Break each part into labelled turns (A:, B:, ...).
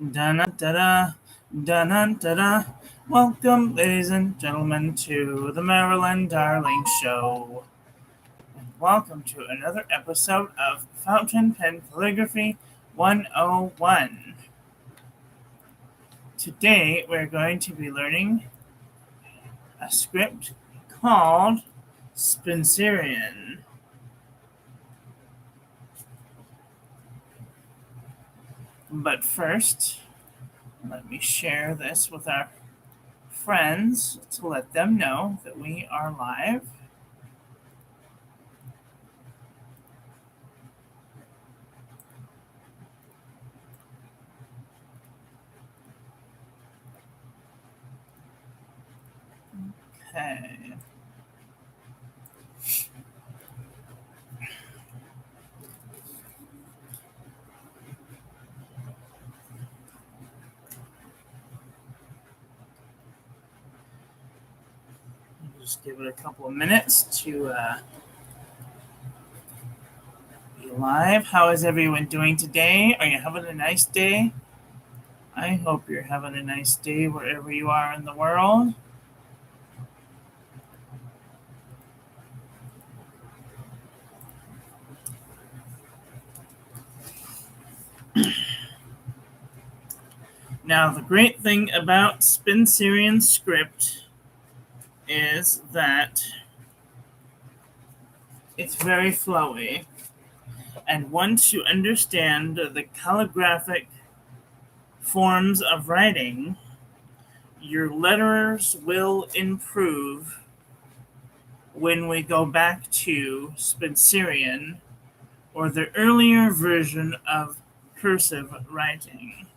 A: Da-na-da-da, da-na-da-da. Welcome, ladies and gentlemen, to the Marilyn Darling Show. And welcome to another episode of Fountain Pen Calligraphy 101. Today, we're going to be learning a script called Spencerian. But first, let me share this with our friends to let them know that we are live. Okay. Just give it a couple of minutes to be live. How is everyone doing today? Are you having a nice day? I hope you're having a nice day wherever you are in the world. Now, the great thing about Spencerian script is that it's very flowy. And once you understand the calligraphic forms of writing, your letters will improve when we go back to Spencerian or the earlier version of cursive writing.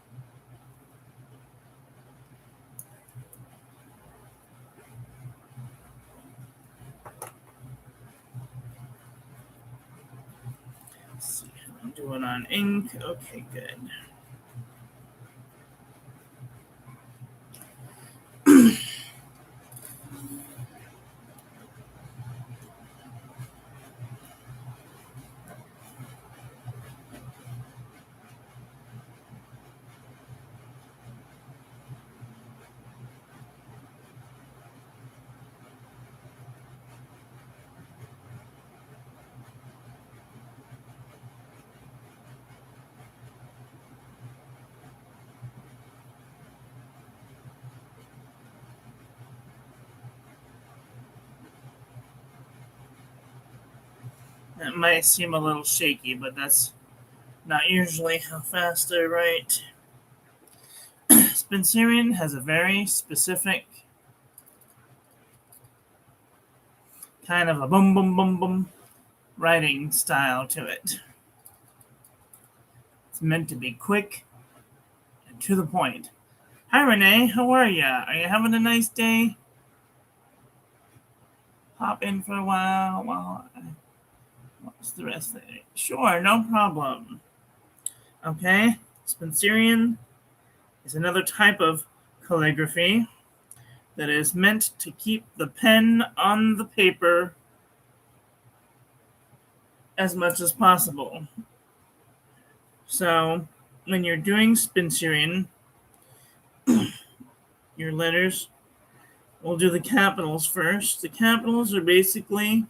A: Let's see how I'm doing on ink. Okay, good. That might seem a little shaky, but that's not usually how fast I write. Spencerian has a very specific kind of a boom, boom, boom, boom writing style to it. It's meant to be quick and to the point. Hi, Renee. How are ya? Are you having a nice day? Hop in for a while what's the rest of it? Sure, no problem. Okay, Spencerian is another type of calligraphy that is meant to keep the pen on the paper as much as possible. So, when you're doing Spencerian, your letters, we'll do the capitals first. The capitals are basically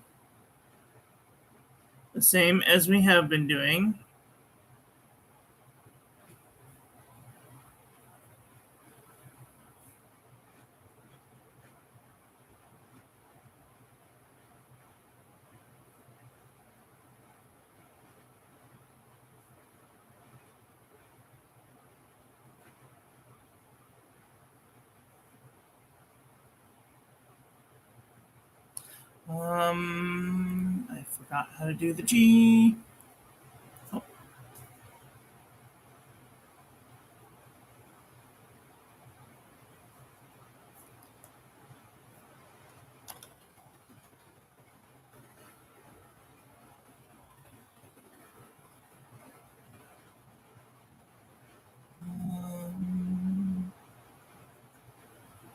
A: the same as we have been doing. I forgot how to do the G. Oh.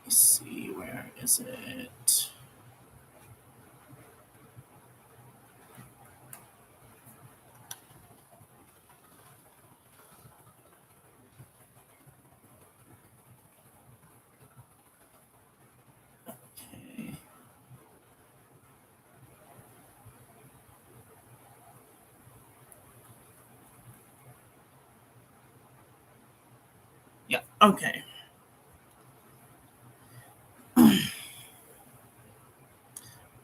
A: Let's see, where is it? Okay.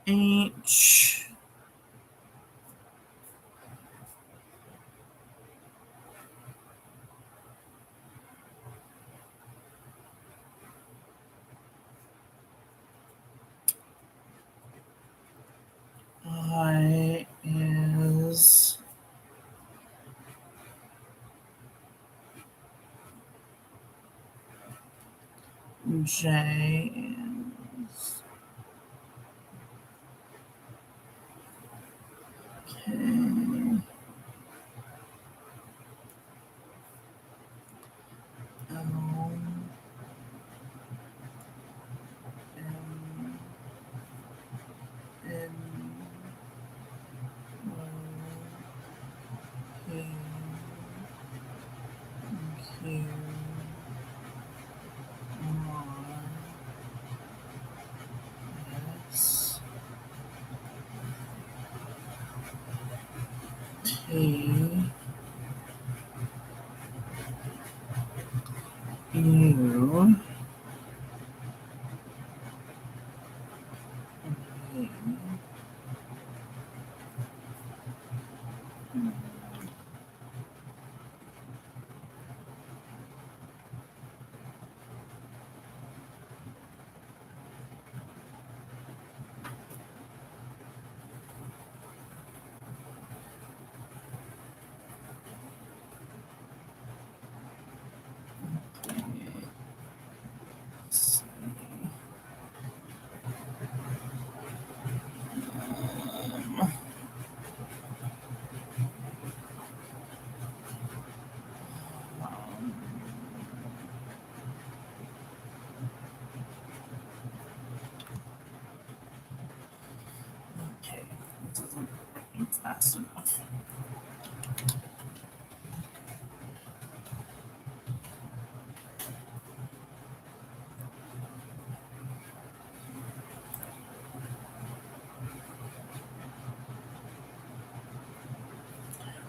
A: H I is J is K. L M N O P Q R S T U V. Okay, this isn't working fast enough.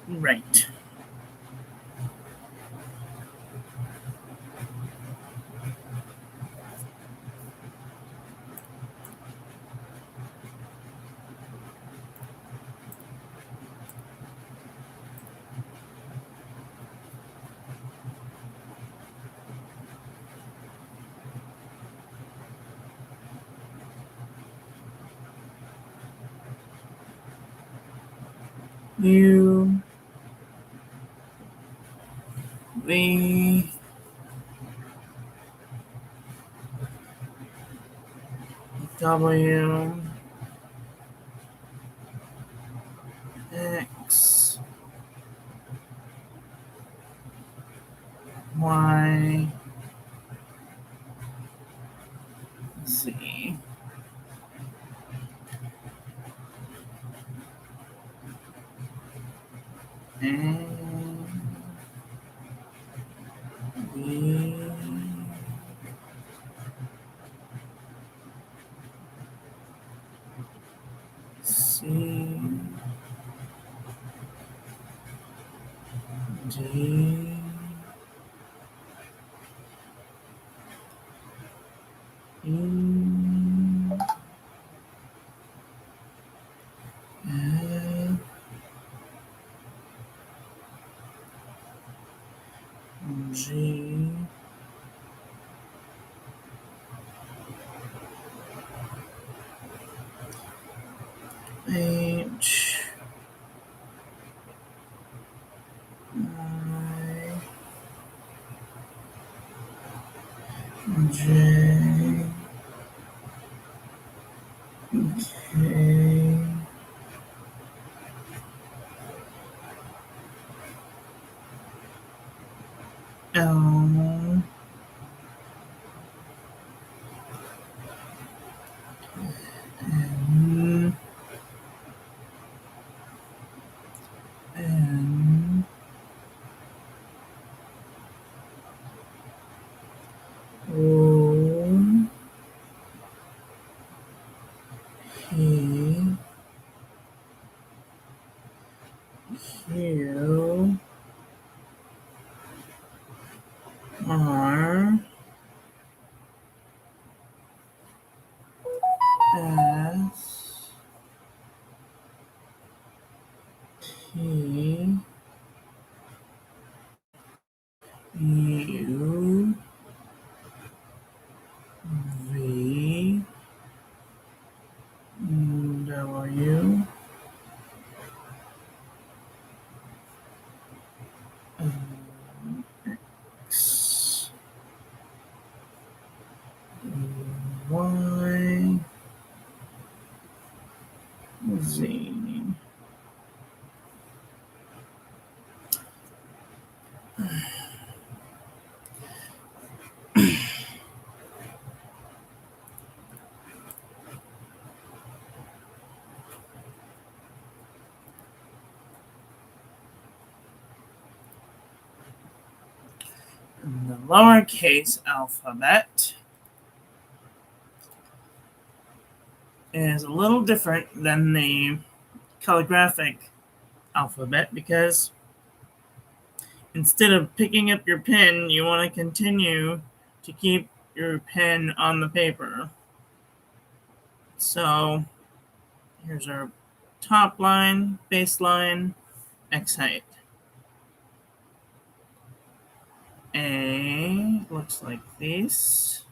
A: Right. U V W X Y Z. And B C D E F G H I J K L N N O P Q R P U V W X Y Z. The lowercase alphabet is a little different than the calligraphic alphabet because instead of picking up your pen, you want to continue to keep your pen on the paper. So here's our top line, baseline, X height. A looks like this.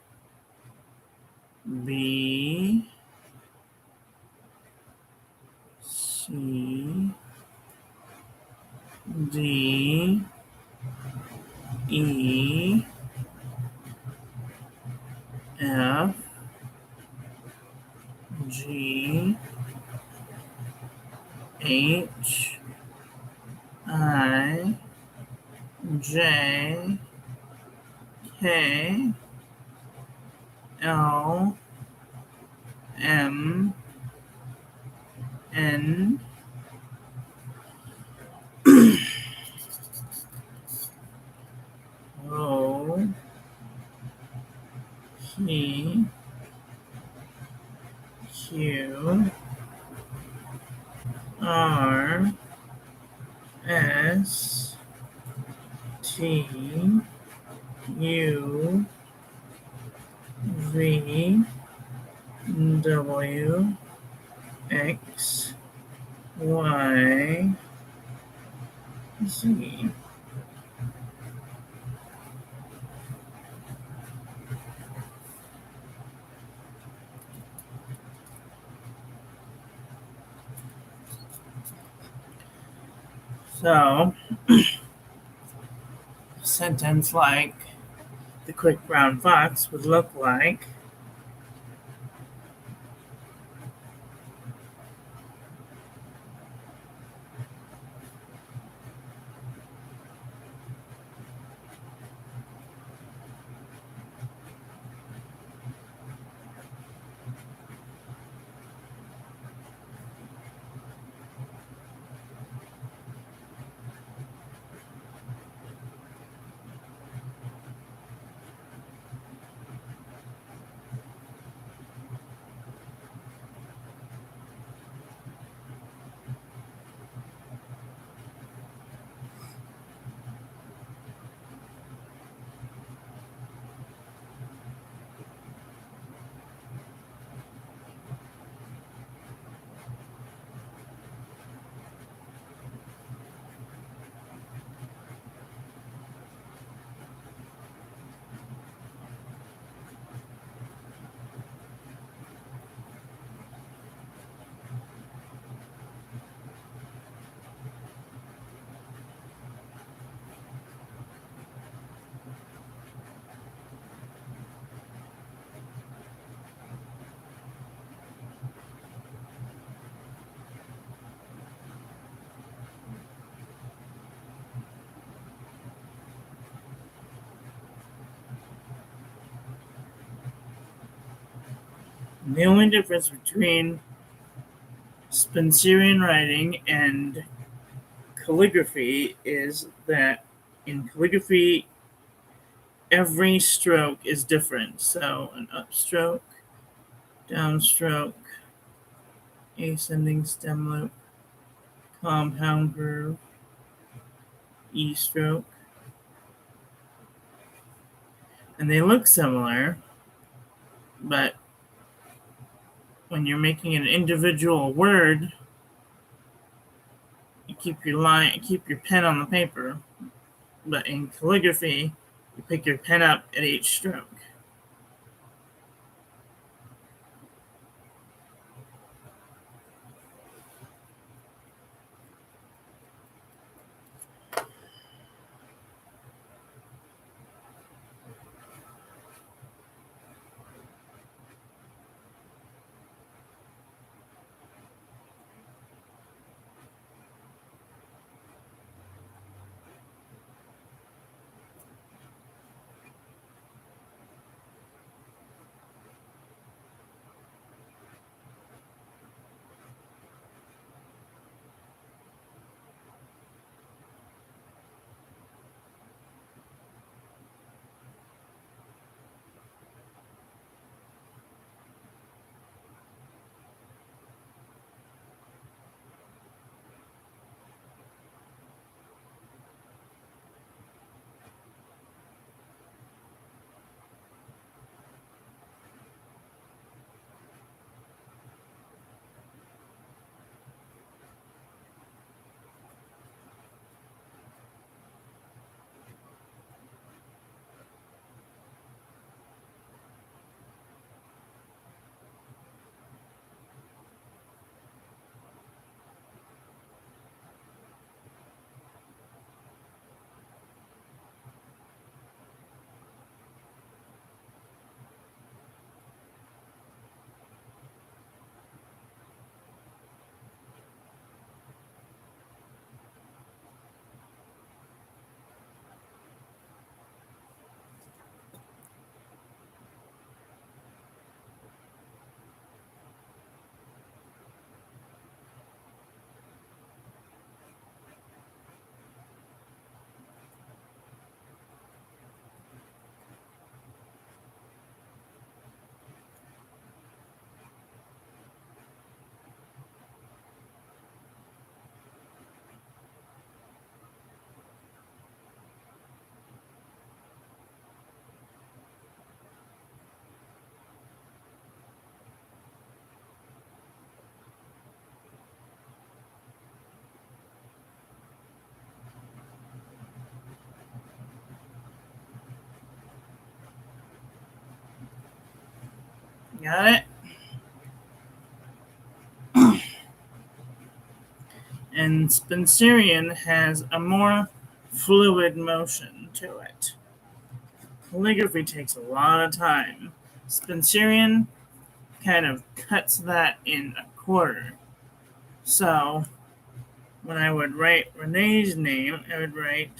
A: B, C, D, E, F, G, H, I, J, K, L, M, N, O, P, Q, R, S, T, U, V, W, X, Y, Z. So, a sentence like the quick brown fox would look like the only difference between Spencerian writing and calligraphy is that in calligraphy, every stroke is different. So an upstroke, downstroke, ascending stem loop, compound groove, E stroke. And they look similar, but when you're making an individual word, you keep your pen on the paper, but in calligraphy, you pick your pen up at each stroke. Got it? And Spencerian has a more fluid motion to it. Calligraphy takes a lot of time. Spencerian kind of cuts that in a quarter. So when I would write Renee's name, I would write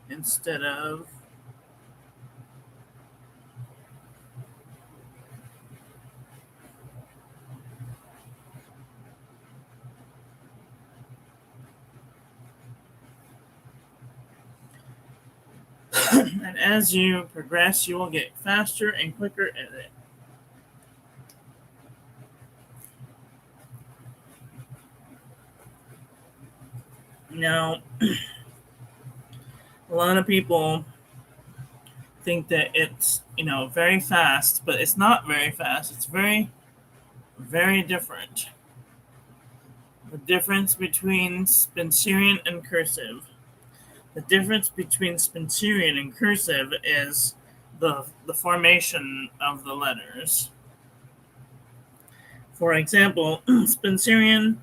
A: instead of and as you progress, you will get faster and quicker at it. Now, a lot of people think that it's, very fast, but it's not very fast. It's very, very different. The difference between Spencerian and cursive. The difference between Spencerian and cursive is the formation of the letters. For example, Spencerian,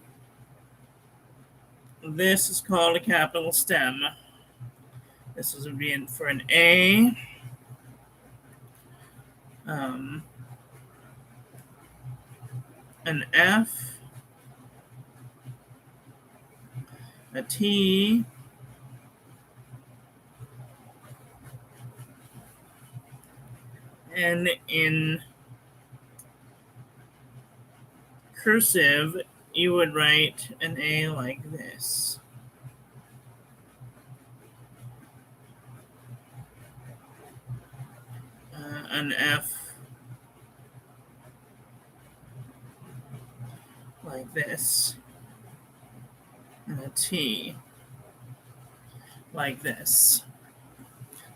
A: this is called a capital stem. This would be for an A. An F, a T, and in cursive, you would write an A like this. An F like this, and a T like this.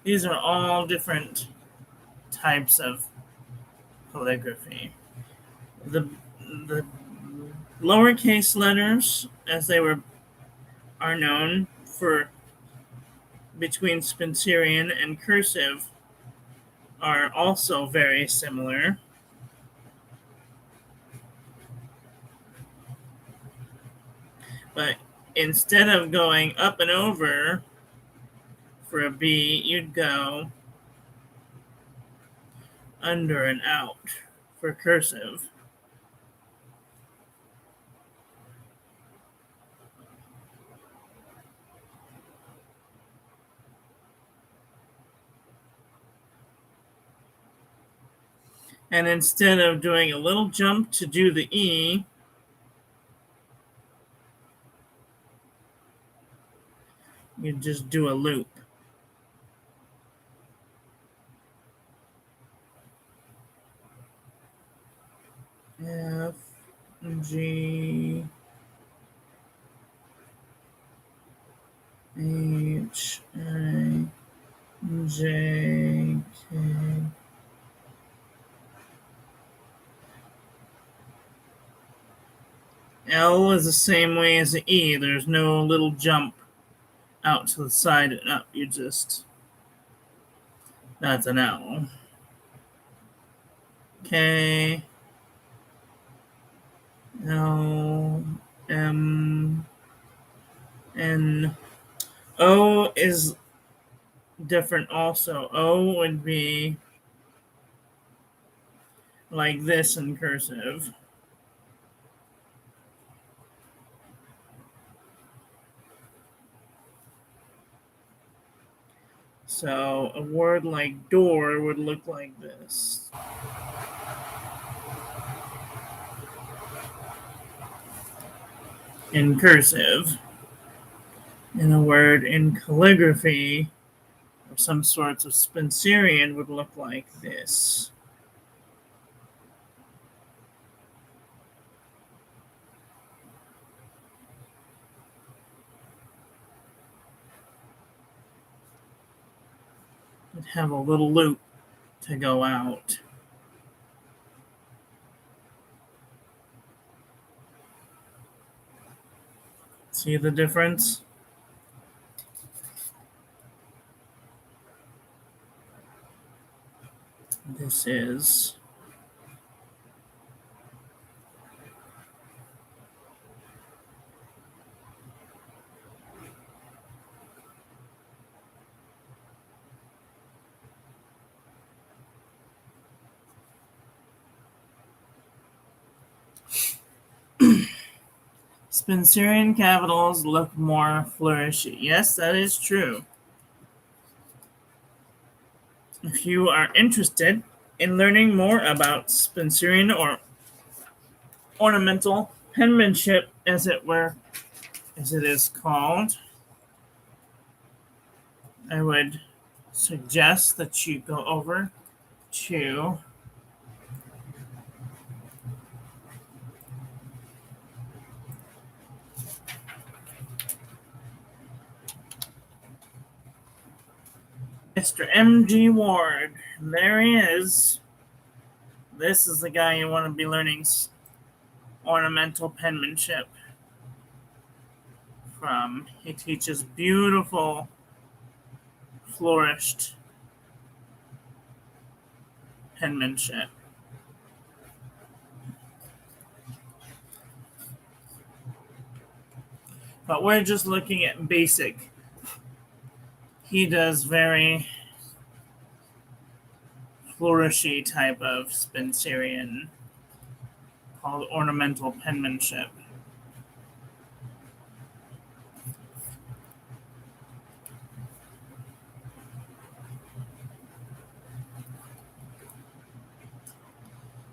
A: These are all different types of calligraphy. The lowercase letters, as they are known for between Spencerian and cursive, are also very similar. But instead of going up and over for a B, you'd go under and out for cursive. And instead of doing a little jump to do the E, you just do a loop. F, G, H, I, J, K. L is the same way as the E. There's no little jump out to the side and up. You just, that's an L. K, L, M, N. O is different also. O would be like this in cursive. So a word like door would look like this. In cursive. And a word in calligraphy or some sorts of Spencerian would look like this. It'd have a little loop to go out. See the difference? This is Spencerian capitals look more flourishy. Yes, that is true. If you are interested in learning more about Spencerian or ornamental penmanship, as it is called, I would suggest that you go over to MrMGWard. There he is. This is the guy you want to be learning ornamental penmanship from. He teaches beautiful, flourished penmanship. But we're just looking at basic. He does very flourishy type of Spencerian called ornamental penmanship.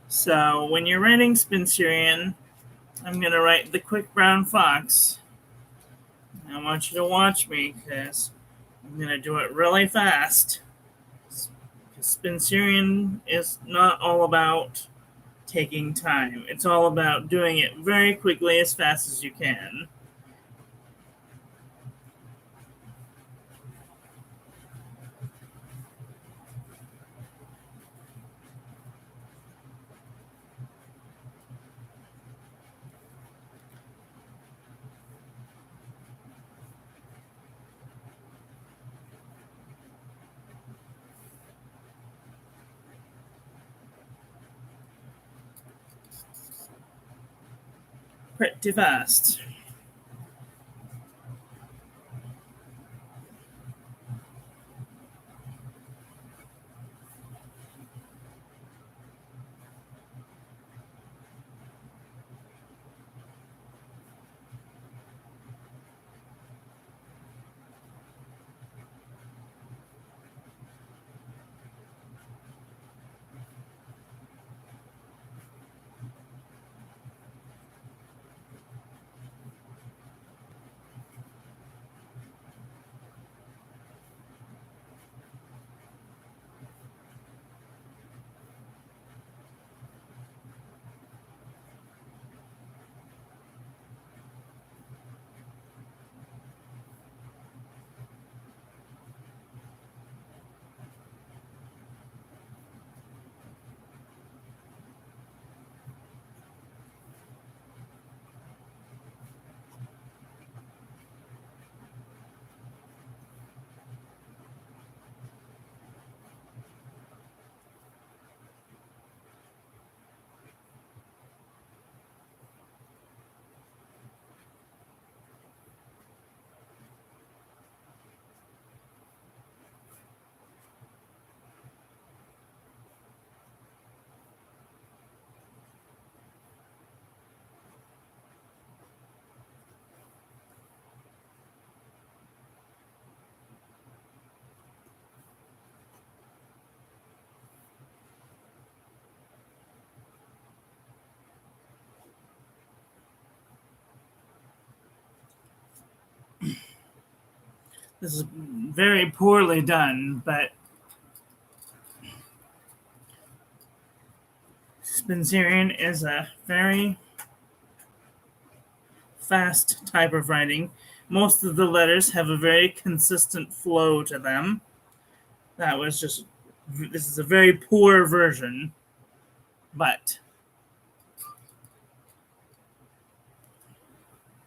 A: So when you're writing Spencerian, I'm going to write the quick brown fox. I want you to watch me because I'm going to do it really fast. Spencerian is not all about taking time. It's all about doing it very quickly, as fast as you can. pretty fast. This is very poorly done, but Spencerian is a very fast type of writing. Most of the letters have a very consistent flow to them. This is a very poor version, but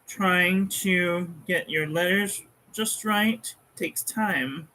A: trying to get your letters just right takes time.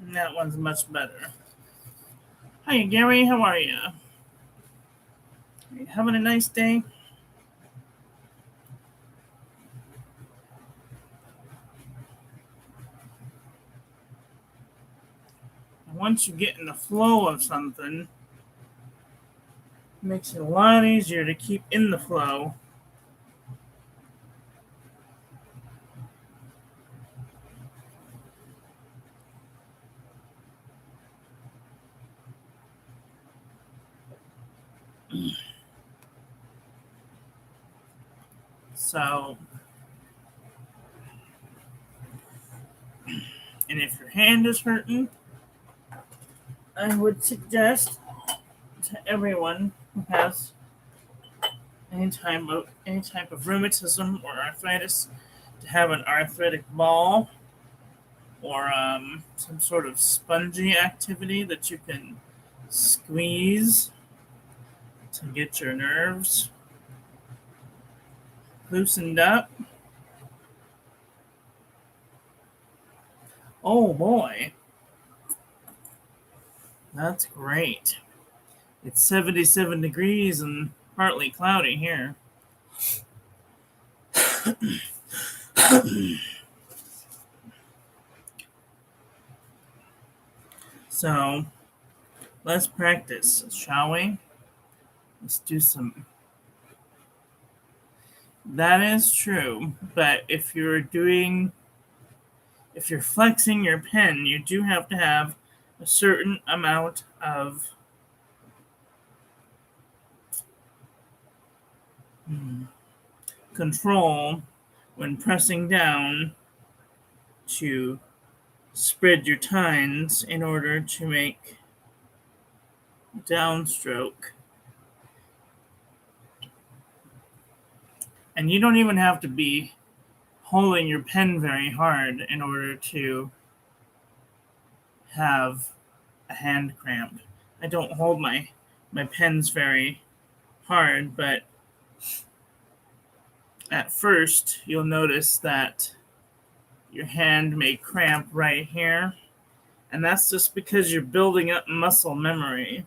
A: And that one's much better. Hi, Gary. How are you? Are you having a nice day? Once you get in the flow of something, it makes it a lot easier to keep in the flow. So, and if your hand is hurting, I would suggest to everyone who has any type of rheumatism or arthritis to have an arthritic ball or some sort of spongy activity that you can squeeze to get your nerves loosened up. Oh boy, that's great. It's 77 degrees and partly cloudy here. So let's practice, shall we? Let's do some. That is true, but if you're flexing your pen, you do have to have a certain amount of control when pressing down to spread your tines in order to make downstroke. And you don't even have to be holding your pen very hard in order to have a hand cramp. I don't hold my pens very hard, but at first you'll notice that your hand may cramp right here, and that's just because you're building up muscle memory.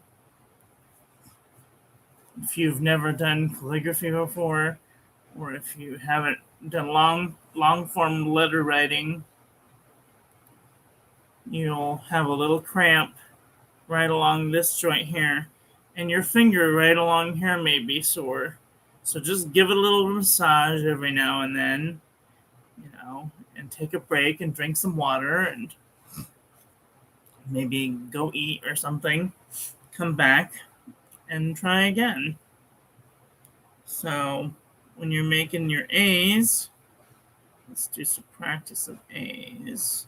A: If you've never done calligraphy before, or if you haven't done long form letter writing, you'll have a little cramp right along this joint here, and your finger right along here may be sore. So just give it a little massage every now and then, and take a break and drink some water and maybe go eat or something. Come back and try again. So when you're making your A's, let's do some practice of A's.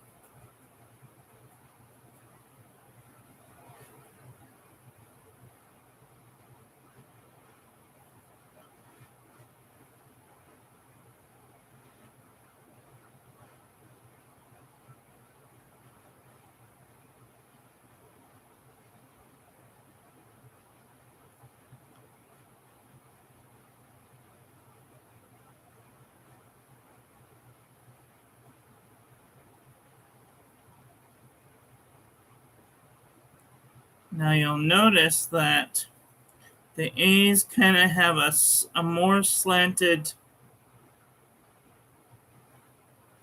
A: Now you'll notice that the A's kind of have a more slanted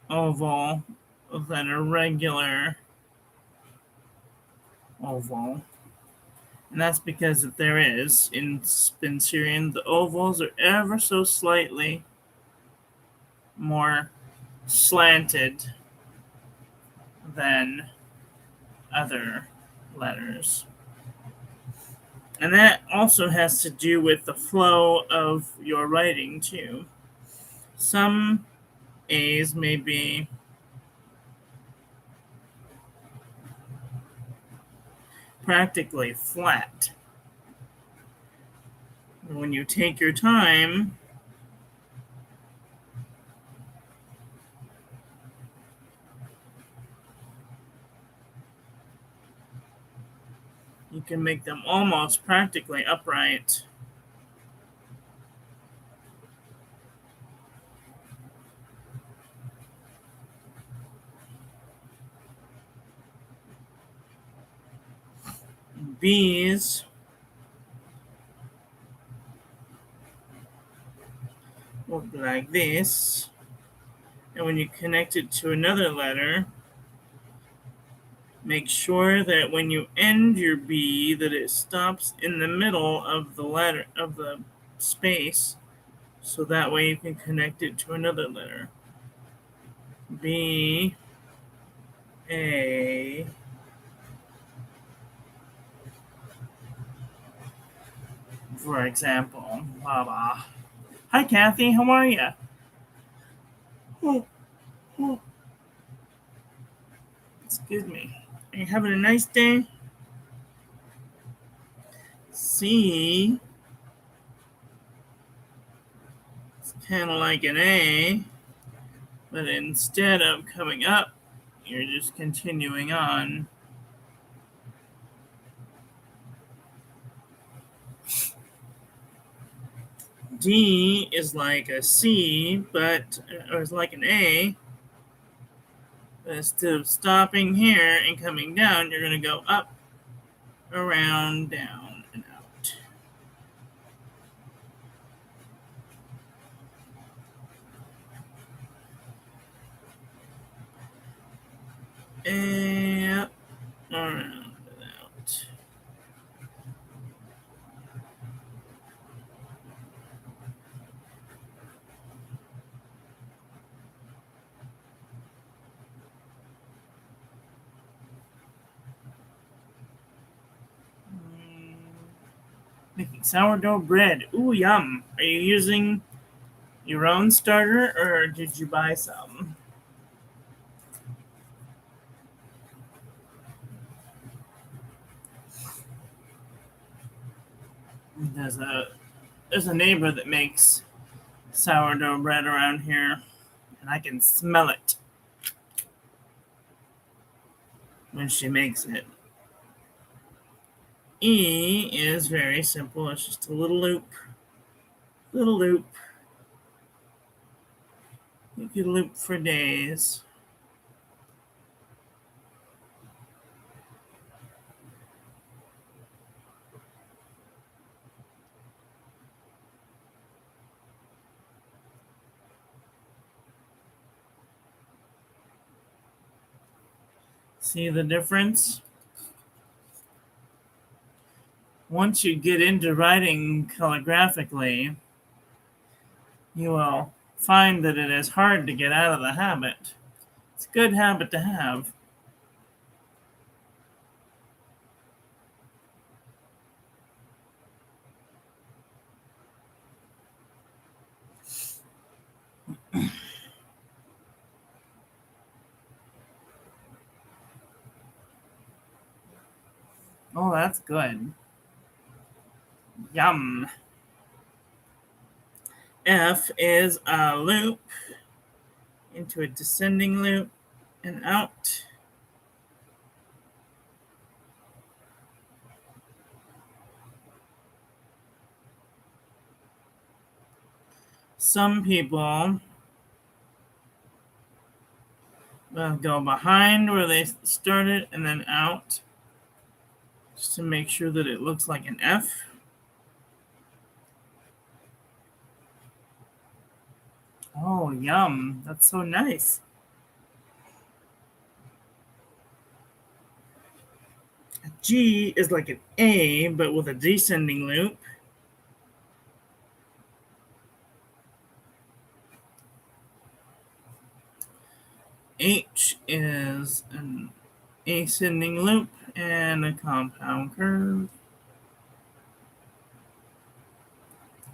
A: oval than a regular oval. And that's because if there is, in Spencerian, the ovals are ever so slightly more slanted than other letters. And that also has to do with the flow of your writing, too. Some A's may be practically flat. When you take your time, you can make them almost practically upright. B's will be like this. And when you connect it to another letter, make sure that when you end your B that it stops in the middle of the letter of the space, so that way you can connect it to another letter. B, A, for example. Blah, blah. Hi, Kathy. How are you? Excuse me. Are you having a nice day? C. It's kind of like an A, but instead of coming up, you're just continuing on. D is like a C, but or it's like an A. But instead of stopping here and coming down, you're going to go up, around, down, and out. And around and out. Making sourdough bread. Ooh, yum. Are you using your own starter or did you buy some? There's a neighbor that makes sourdough bread around here, and I can smell it when she makes it. E is very simple. It's just a little loop. Little loop. You can loop for days. See the difference? Once you get into writing calligraphically, you will find that it is hard to get out of the habit. It's a good habit to have. Oh, that's good. Yum. F is a loop into a descending loop and out. Some people will go behind where they started and then out, just to make sure that it looks like an F. Oh, yum. That's so nice. A G is like an A, but with a descending loop. H is an ascending loop and a compound curve.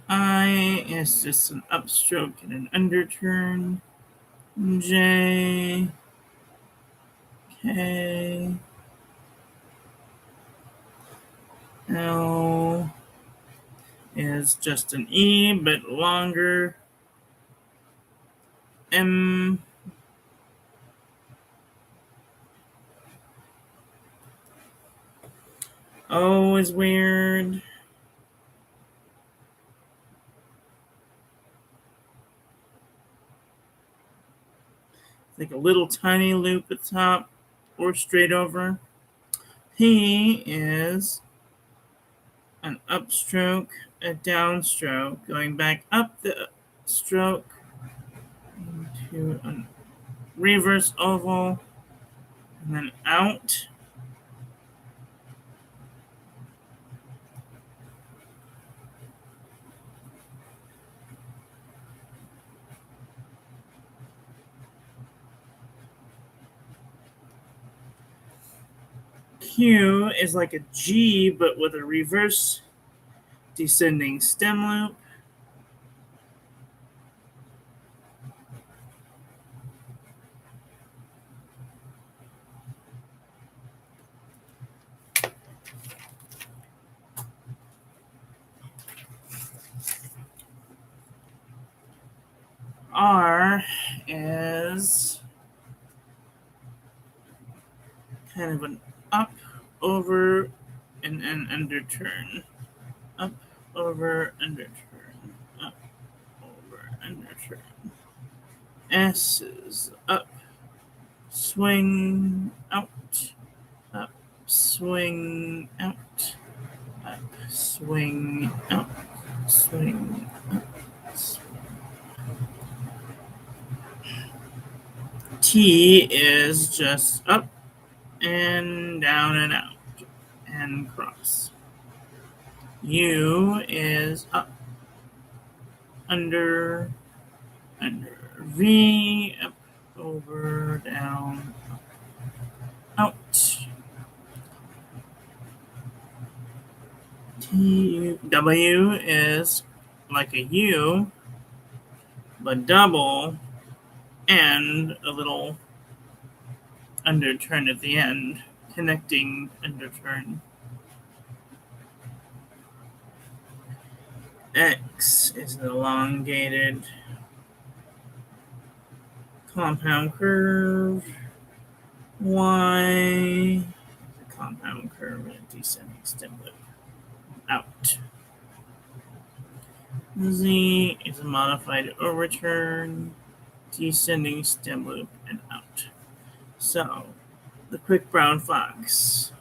A: I is just an upstroke and an underturn. J, K, L is just an E but longer. M, O is weird. Like a little tiny loop at the top or straight over. P is an upstroke, a downstroke, going back up the stroke into a reverse oval, and then out. Q is like a G, but with a reverse descending stem loop. R is kind of an up, over, and an underturn. Up, over, underturn. Up, over, underturn. S is up, swing, out, up, swing, out, up, swing, out, swing, up. T is just up and down and out and cross. U is up, under, V, up, over, down, up, out. W is like a U, but double and a little underturn at the end, connecting underturn. X is an elongated compound curve. Y, the compound curve and a descending stem loop. Out. Z is a modified overturn, descending stem loop, and out. So, the quick brown fox.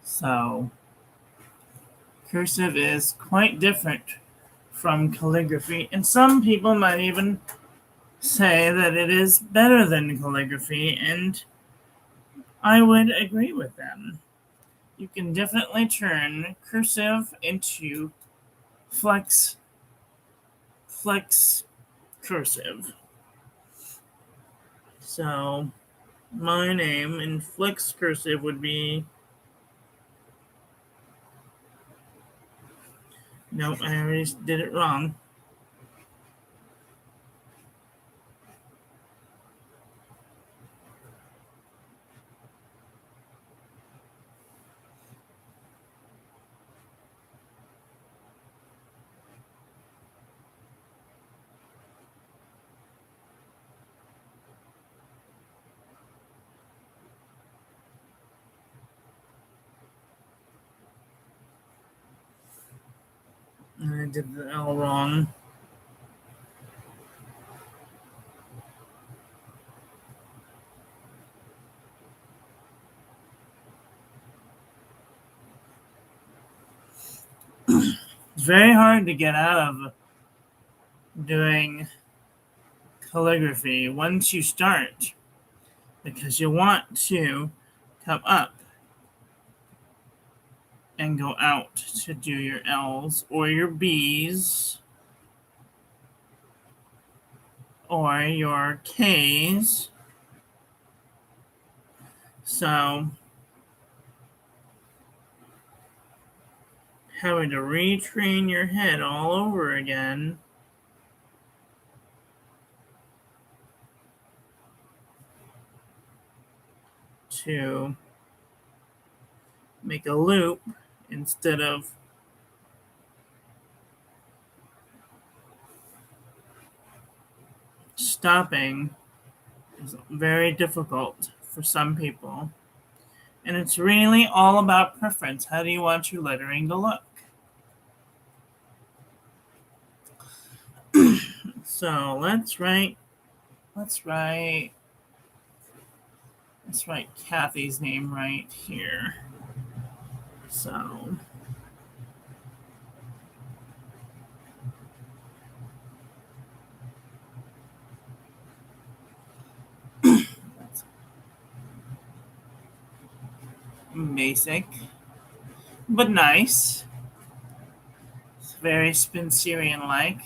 A: So, cursive is quite different from calligraphy, and some people might even say that it is better than calligraphy, and I would agree with them. You can definitely turn cursive into flex cursive. So, my name in flex cursive would be... No, I already did it wrong. I did the L wrong. It's very hard to get out of doing calligraphy once you start. because you want to come up and go out to do your L's or your B's or your K's. So having to retrain your head all over again to make a loop instead of stopping is very difficult for some people. And it's really all about preference. How do you want your lettering to look? So let's write Kathy's name right here. So basic, but nice. It's very Spencerian-like.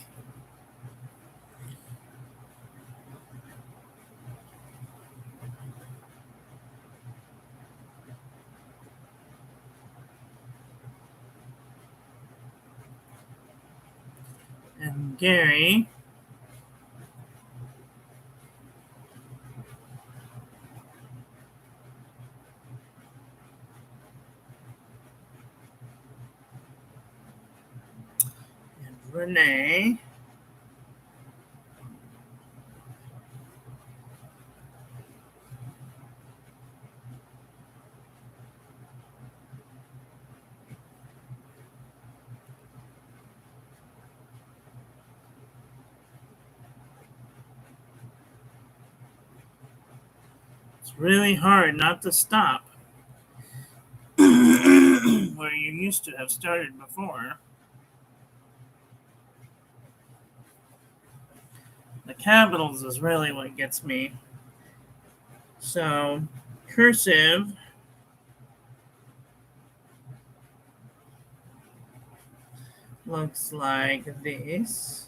A: And Gary and Renee it's really hard not to stop where you used to have started before. The capitals is really what gets me. So cursive looks like this.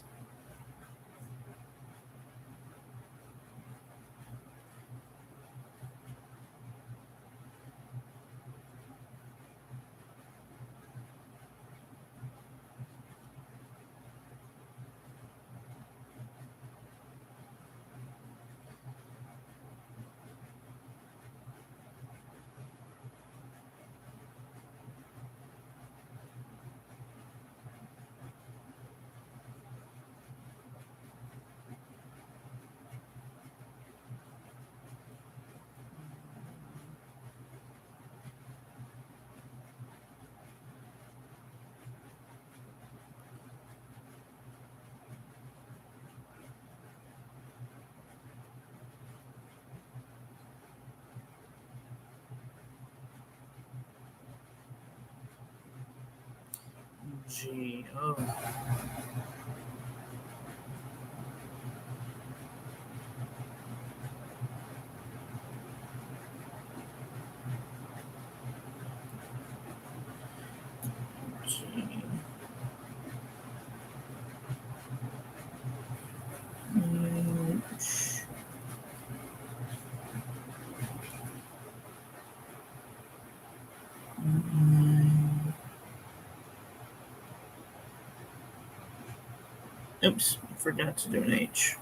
A: G O. G. H. Oops, I forgot to do an H.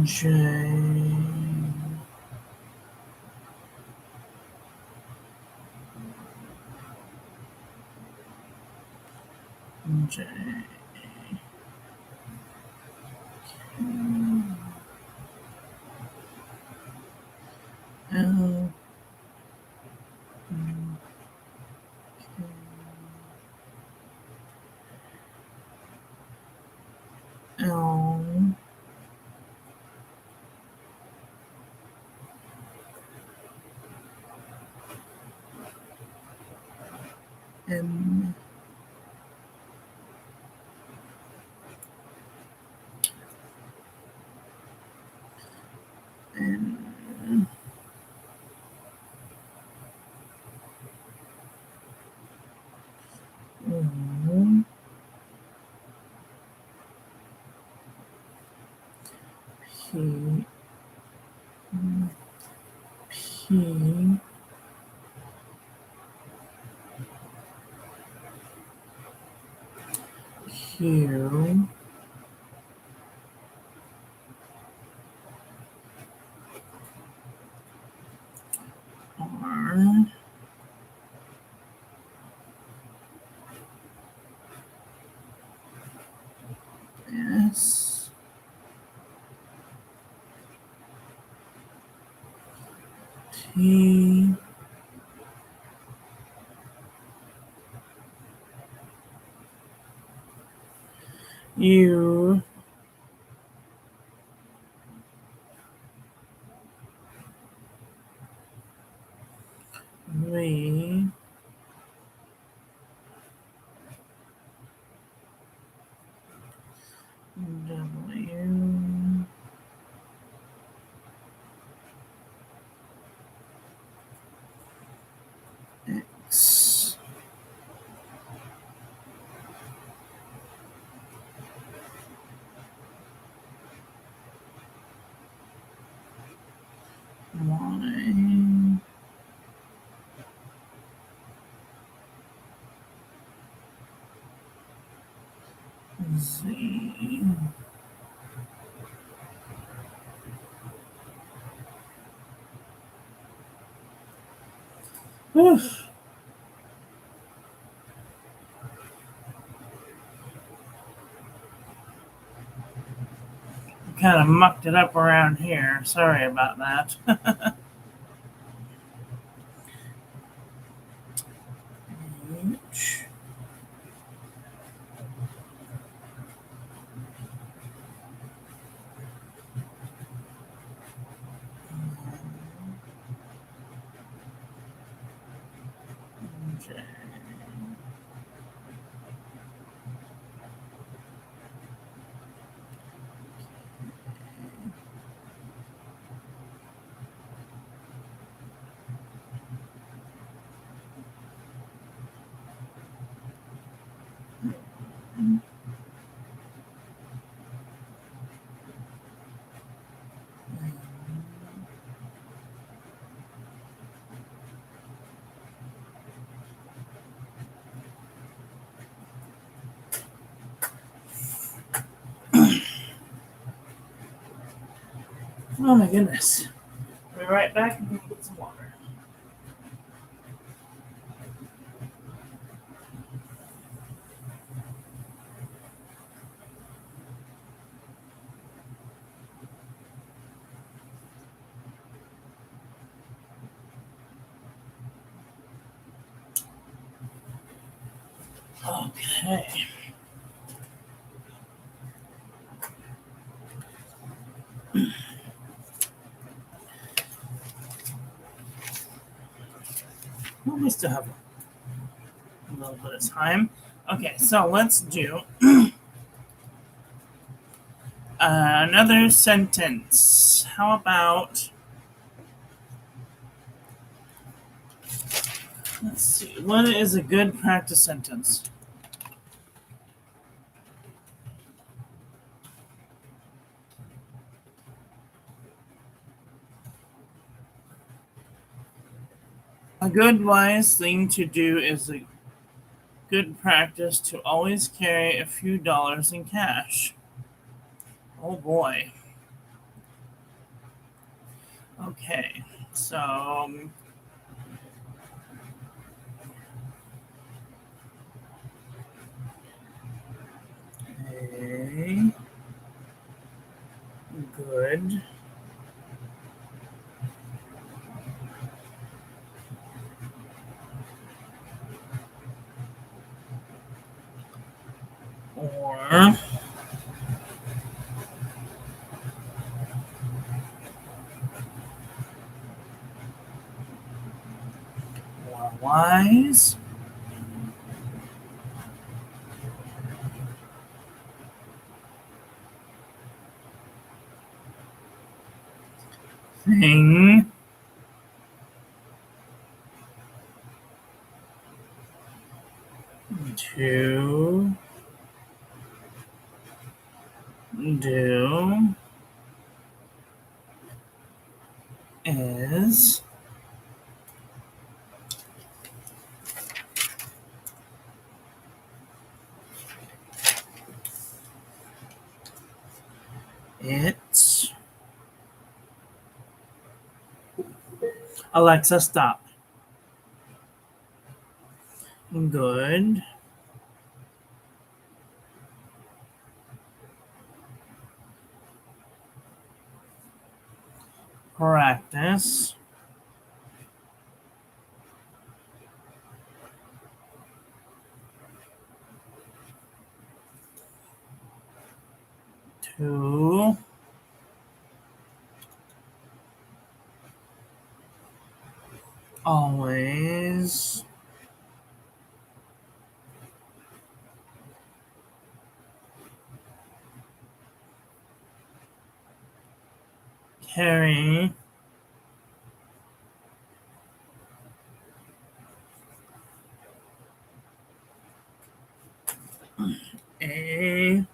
A: J. J. L. L. M. P, Q, R, S, T, U, V, W, X, Y, Z. Oof. Kind of mucked it up around here. Sorry about that. H, J. Oh my goodness. I'll be right back and get some water. Okay. Well, we still have a little bit of time. Okay, so let's do another sentence. How about, let's see, what is a good practice sentence? A good wise thing to do is a good practice to always carry a few dollars in cash. Oh boy. Okay, so a good or wise thing to do is it's Alexa, stop. Good. Practice. To always carry a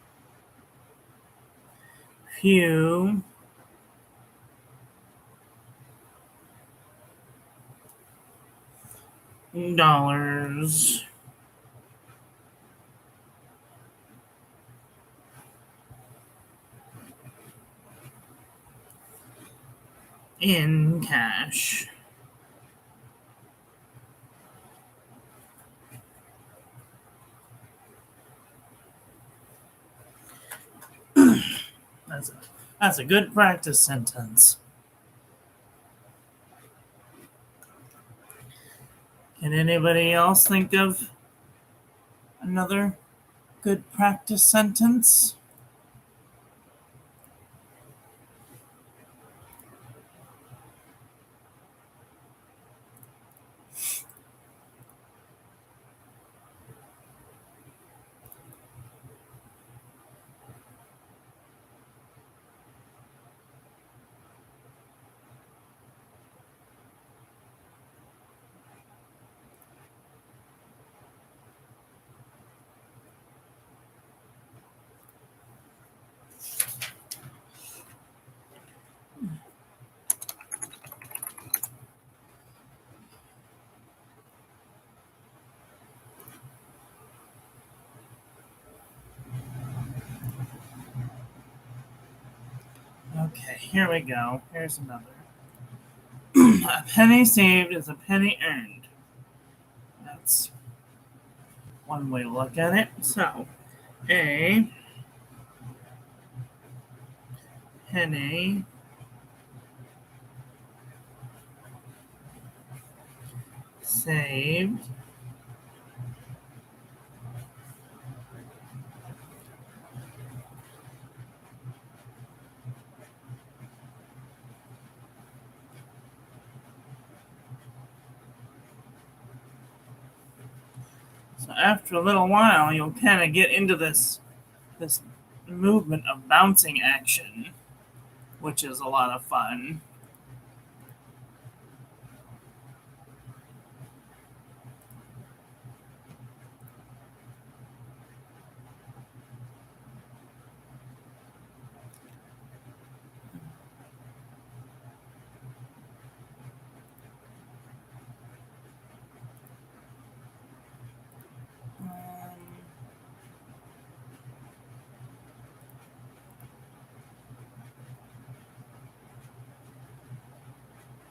A: few dollars in cash. That's a good practice sentence. Can anybody else think of another good practice sentence? Okay, here we go. Here's another. A penny saved is a penny earned. That's one way to look at it. So, a penny saved So after a little while, you'll kind of get into this movement of bouncing action, which is a lot of fun.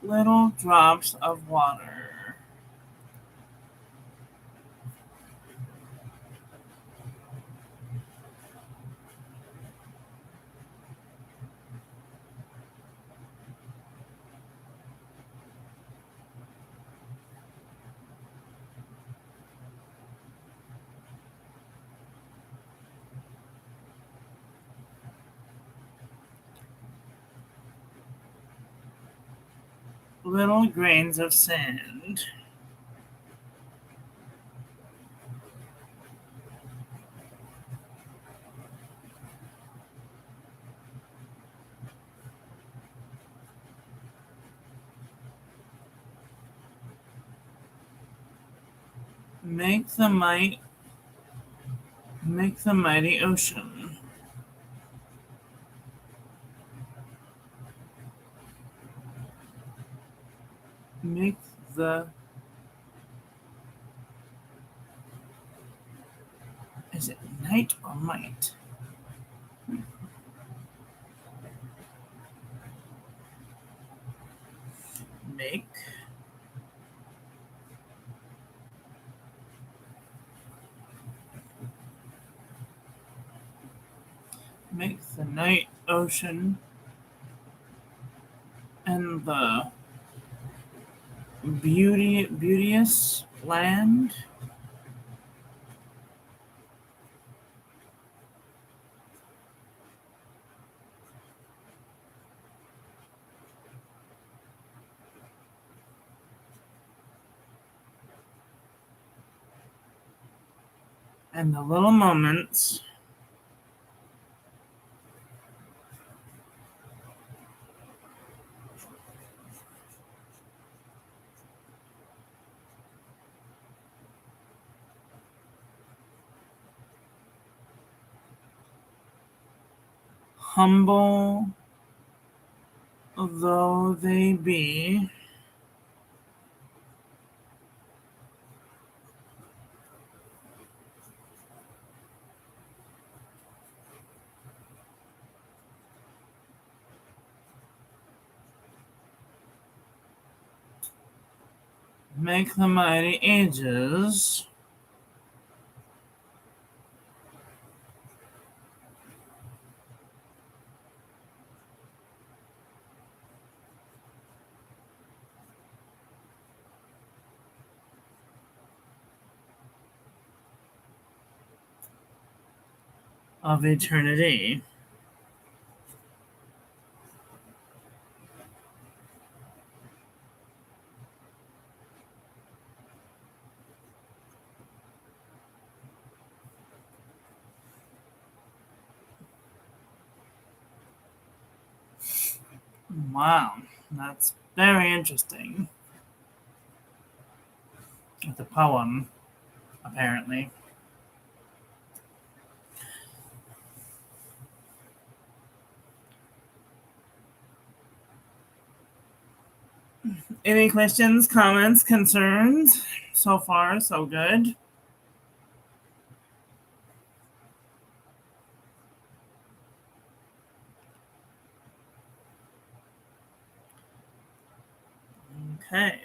A: Little drops of water. Little grains of sand. Make the mighty ocean. Make the, is it night or might? Make the night ocean and the beauteous land. And the little moments humble though they be, make the mighty ages of eternity. Wow, that's very interesting. It's a poem, apparently. Any questions, comments, concerns? So far, so good. Okay.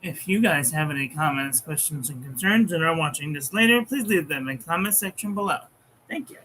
A: If you guys have any comments, questions, and concerns and are watching this later, please leave them in the comment section below. Thank you.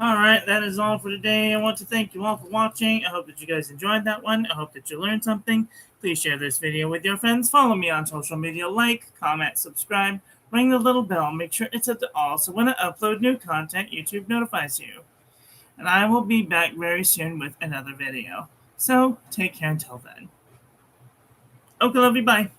A: All right, that is all for today. I want to thank you all for watching. I hope that you guys enjoyed that one. I hope that you learned something. Please share this video with your friends. Follow me on social media. Like, comment, subscribe, ring the little bell. Make sure it's at the all so when I upload new content, YouTube notifies you. And I will be back very soon with another video. So, take care until then. Okay, love you. Bye.